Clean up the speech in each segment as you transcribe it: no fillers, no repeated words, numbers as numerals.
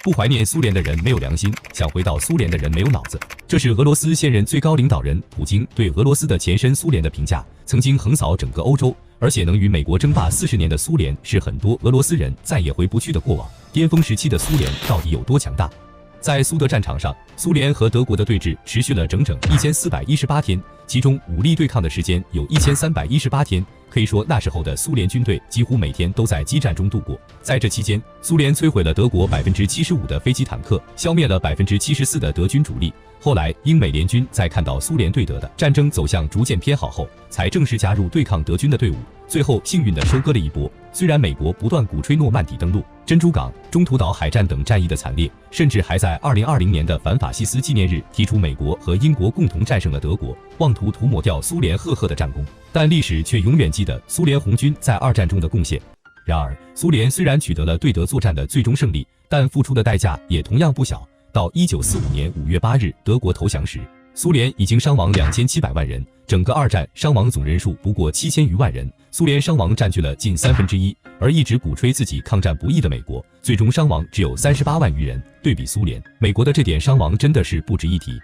不怀念苏联的人没有良心，想回到苏联的人没有脑子。这是俄罗斯现任最高领导人普京对俄罗斯的前身苏联的评价。曾经横扫整个欧洲，而且能与美国争霸40年的苏联，是很多俄罗斯人再也回不去的过往。巅峰时期的苏联到底有多强大？在苏德战场上，苏联和德国的对峙持续了整整1418天，其中武力对抗的时间有1318天。可以说，那时候的苏联军队几乎每天都在激战中度过。在这期间，苏联摧毁了德国75%的飞机坦克，消灭了74%的德军主力。后来，英美联军在看到苏联对德的战争走向逐渐偏好后，才正式加入对抗德军的队伍，最后幸运地收割了一波。虽然美国不断鼓吹诺曼底登陆、珍珠港、中途岛海战等战役的惨烈，甚至还在2020年的反法西斯纪念日提出美国和英国共同战胜了德国，妄图涂抹掉苏联赫赫的战功，但历史却永远记得苏联红军在二战中的贡献。然而，苏联虽然取得了对德作战的最终胜利，但付出的代价也同样不小。到1945年5月8日德国投降时，苏联已经伤亡2700万人，整个二战伤亡总人数不过7000余万人，苏联伤亡占据了近1/3，而一直鼓吹自己抗战不易的美国，最终伤亡只有38万余人。对比苏联，美国的这点伤亡真的是不值一提。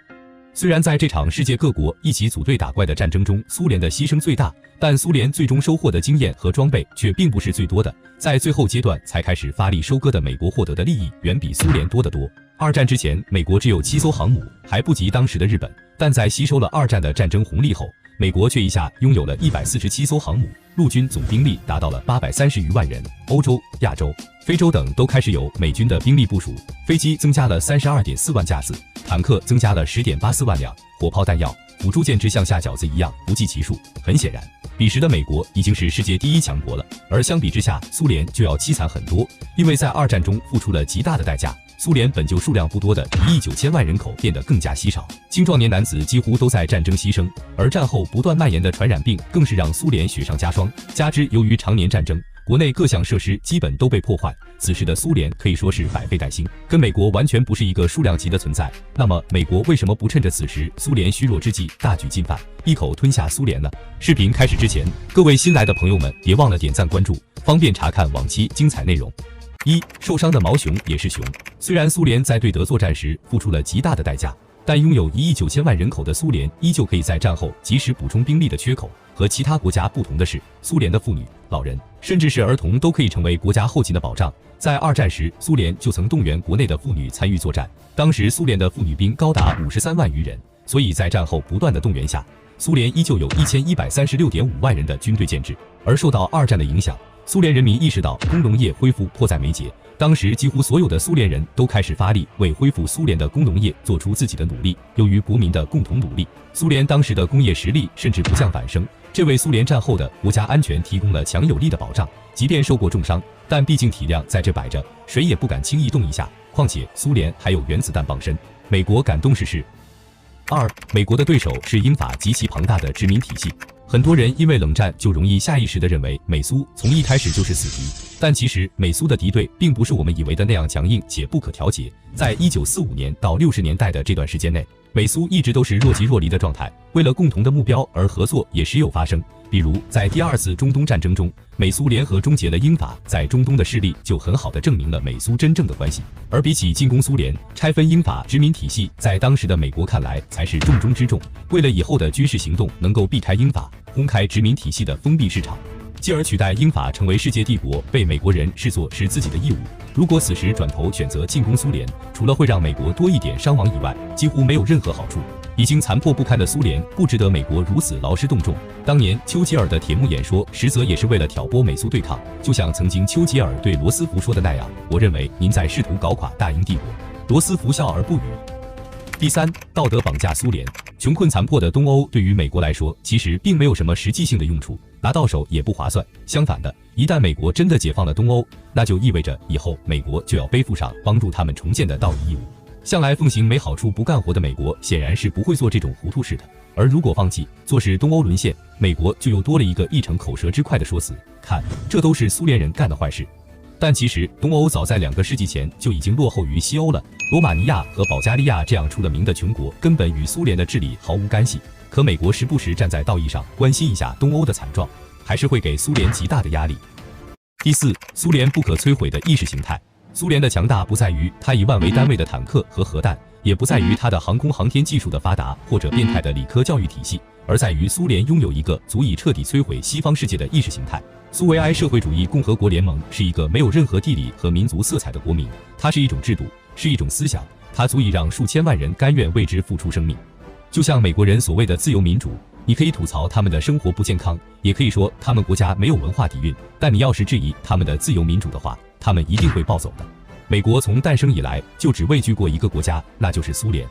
虽然在这场世界各国一起组队打怪的战争中，苏联的牺牲最大，但苏联最终收获的经验和装备却并不是最多的。在最后阶段才开始发力收割的美国获得的利益远比苏联多得多。二战之前，美国只有7艘航母，还不及当时的日本，但在吸收了二战的战争红利后，美国却一下拥有了147艘航母，陆军总兵力达到了830余万人。欧洲、亚洲、非洲等都开始有美军的兵力部署，飞机增加了32.4万架次，坦克增加了10.84万辆，火炮弹药、辅助舰只像下饺子一样不计其数。很显然，彼时的美国已经是世界第一强国了，而相比之下，苏联就要凄惨很多，因为在二战中付出了极大的代价。苏联本就数量不多的1亿9千万人口变得更加稀少，青壮年男子几乎都在战争牺牲，而战后不断蔓延的传染病更是让苏联雪上加霜。加之由于常年战争，国内各项设施基本都被破坏，此时的苏联可以说是百废待兴，跟美国完全不是一个数量级的存在。那么，美国为什么不趁着此时苏联虚弱之际大举进犯，一口吞下苏联呢？视频开始之前，各位新来的朋友们别忘了点赞关注，方便查看往期精彩内容。受伤的毛熊也是熊。虽然苏联在对德作战时付出了极大的代价，但拥有1亿9千万人口的苏联依旧可以在战后及时补充兵力的缺口。和其他国家不同的是，苏联的妇女、老人，甚至是儿童都可以成为国家后勤的保障。在二战时，苏联就曾动员国内的妇女参与作战，当时苏联的妇女兵高达53万余人，所以在战后不断的动员下，苏联依旧有1136.5万人的军队建制。而受到二战的影响，苏联人民意识到工农业恢复迫在眉睫，当时几乎所有的苏联人都开始发力为恢复苏联的工农业做出自己的努力。由于国民的共同努力，苏联当时的工业实力甚至不降反升，这为苏联战后的国家安全提供了强有力的保障。即便受过重伤，但毕竟体量在这摆着，谁也不敢轻易动一下。况且苏联还有原子弹傍身。美国感动世事。美国的对手是英法极其庞大的殖民体系。很多人因为冷战就容易下意识地认为美苏从一开始就是死敌，但其实美苏的敌对并不是我们以为的那样强硬且不可调节。在1945年到60年代的这段时间内，美苏一直都是若即若离的状态，为了共同的目标而合作也时有发生。比如在第二次中东战争中，美苏联合终结了英法在中东的势力，就很好地证明了美苏真正的关系。而比起进攻苏联，拆分英法殖民体系，在当时的美国看来才是重中之重。为了以后的军事行动能够避开英法，轰开殖民体系的封闭市场，继而取代英法成为世界帝国，被美国人视作是自己的义务。如果此时转头选择进攻苏联，除了会让美国多一点伤亡以外，几乎没有任何好处。已经残破不堪的苏联不值得美国如此劳师动众。当年丘吉尔的铁幕演说，实则也是为了挑拨美苏对抗，就像曾经丘吉尔对罗斯福说的那样：“我认为您在试图搞垮大英帝国。”罗斯福笑而不语。第三，道德绑架苏联。穷困残破的东欧对于美国来说，其实并没有什么实际性的用处，拿到手也不划算。相反的，一旦美国真的解放了东欧，那就意味着以后美国就要背负上帮助他们重建的道义义务。向来奉行没好处不干活的美国，显然是不会做这种糊涂事的。而如果放弃，坐视东欧沦陷，美国就又多了一个一逞口舌之快的说辞：看，这都是苏联人干的坏事。但其实东欧早在2个世纪前就已经落后于西欧了。罗马尼亚和保加利亚这样出了名的穷国，根本与苏联的治理毫无干系。可美国时不时站在道义上关心一下东欧的惨状，还是会给苏联极大的压力。第四，苏联不可摧毁的意识形态。苏联的强大不在于它以万为单位的坦克和核弹，也不在于它的航空航天技术的发达或者变态的理科教育体系，而在于苏联拥有一个足以彻底摧毁西方世界的意识形态。苏维埃社会主义共和国联盟是一个没有任何地理和民族色彩的国民，它是一种制度，是一种思想，它足以让数千万人甘愿为之付出生命。就像美国人所谓的自由民主，你可以吐槽他们的生活不健康，也可以说他们国家没有文化底蕴，但你要是质疑他们的自由民主的话，他们一定会暴走的。美国从诞生以来就只畏惧过一个国家，那就是苏联。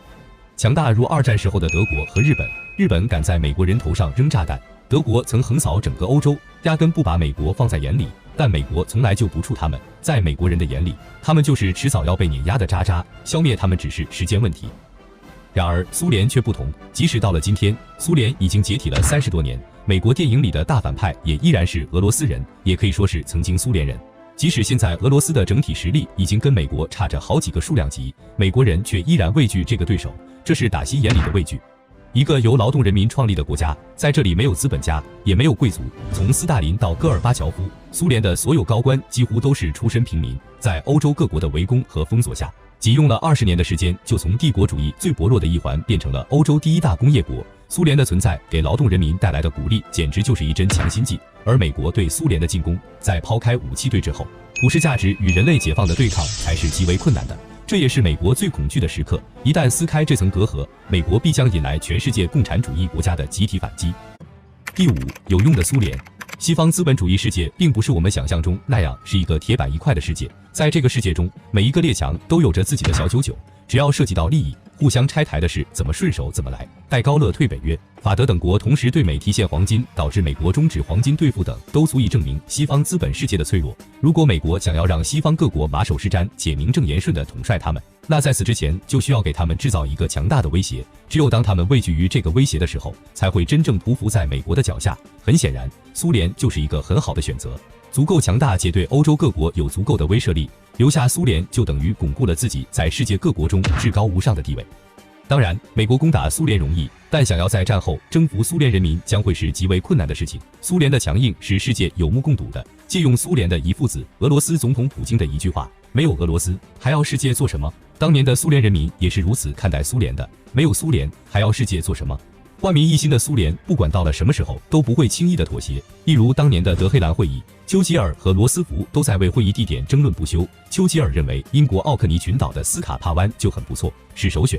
强大如二战时候的德国和日本，日本敢在美国人头上扔炸弹，德国曾横扫整个欧洲，压根不把美国放在眼里，但美国从来就不怵他们。在美国人的眼里，他们就是迟早要被碾压的渣渣，消灭他们只是时间问题。然而苏联却不同，即使到了今天，苏联已经解体了30多年，美国电影里的大反派也依然是俄罗斯人，也可以说是曾经苏联人。即使现在俄罗斯的整体实力已经跟美国差着好几个数量级，美国人却依然畏惧这个对手，这是打心眼里的畏惧。一个由劳动人民创立的国家，在这里没有资本家，也没有贵族。从斯大林到戈尔巴乔夫，苏联的所有高官几乎都是出身平民，在欧洲各国的围攻和封锁下，仅用了20年的时间，就从帝国主义最薄弱的一环变成了欧洲第一大工业国。苏联的存在给劳动人民带来的鼓励，简直就是一针强心剂。而美国对苏联的进攻，在抛开武器对峙后，普世价值与人类解放的对抗才是极为困难的。这也是美国最恐惧的时刻，一旦撕开这层隔阂，美国必将引来全世界共产主义国家的集体反击。第5，有用的苏联。西方资本主义世界并不是我们想象中那样是一个铁板一块的世界，在这个世界中，每一个列强都有着自己的小九九，只要涉及到利益，互相拆台的事怎么顺手怎么来。戴高乐退北约，法德等国同时对美提现黄金，导致美国终止黄金兑付等，都足以证明西方资本世界的脆弱。如果美国想要让西方各国马首是瞻且名正言顺地统帅他们，那在此之前就需要给他们制造一个强大的威胁，只有当他们畏惧于这个威胁的时候，才会真正匍匐在美国的脚下。很显然，苏联就是一个很好的选择，足够强大且对欧洲各国有足够的威慑力，留下苏联就等于巩固了自己在世界各国中至高无上的地位。当然，美国攻打苏联容易，但想要在战后征服苏联人民将会是极为困难的事情。苏联的强硬是世界有目共睹的。借用苏联的遗父子俄罗斯总统普京的一句话：没有俄罗斯，还要世界做什么？当年的苏联人民也是如此看待苏联的，没有苏联，还要世界做什么？万民一心的苏联，不管到了什么时候，都不会轻易的妥协。例如当年的德黑兰会议，丘吉尔和罗斯福都在为会议地点争论不休。丘吉尔认为英国奥克尼群岛的斯卡帕湾就很不错，是首选。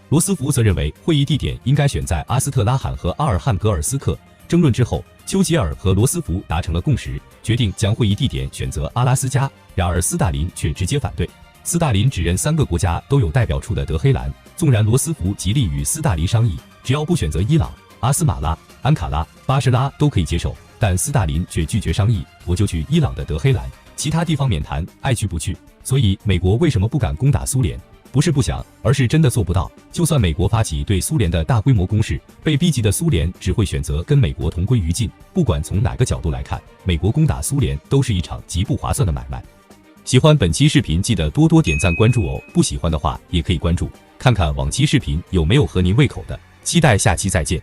罗斯福则认为会议地点应该选在阿斯特拉罕和阿尔汉格尔斯克。争论之后，丘吉尔和罗斯福达成了共识，决定将会议地点选择阿拉斯加。然而斯大林却直接反对。斯大林只认3个国家都有代表处的德黑兰，纵然罗斯福极力与斯大林商议，只要不选择伊朗、阿斯马拉、安卡拉、巴士拉都可以接受，但斯大林却拒绝商议，我就去伊朗的德黑兰，其他地方免谈，爱去不去。所以美国为什么不敢攻打苏联？不是不想，而是真的做不到。就算美国发起对苏联的大规模攻势，被逼急的苏联只会选择跟美国同归于尽。不管从哪个角度来看，美国攻打苏联都是一场极不划算的买卖。喜欢本期视频记得多多点赞关注哦，不喜欢的话也可以关注，看看往期视频有没有合您胃口的。期待下期再见。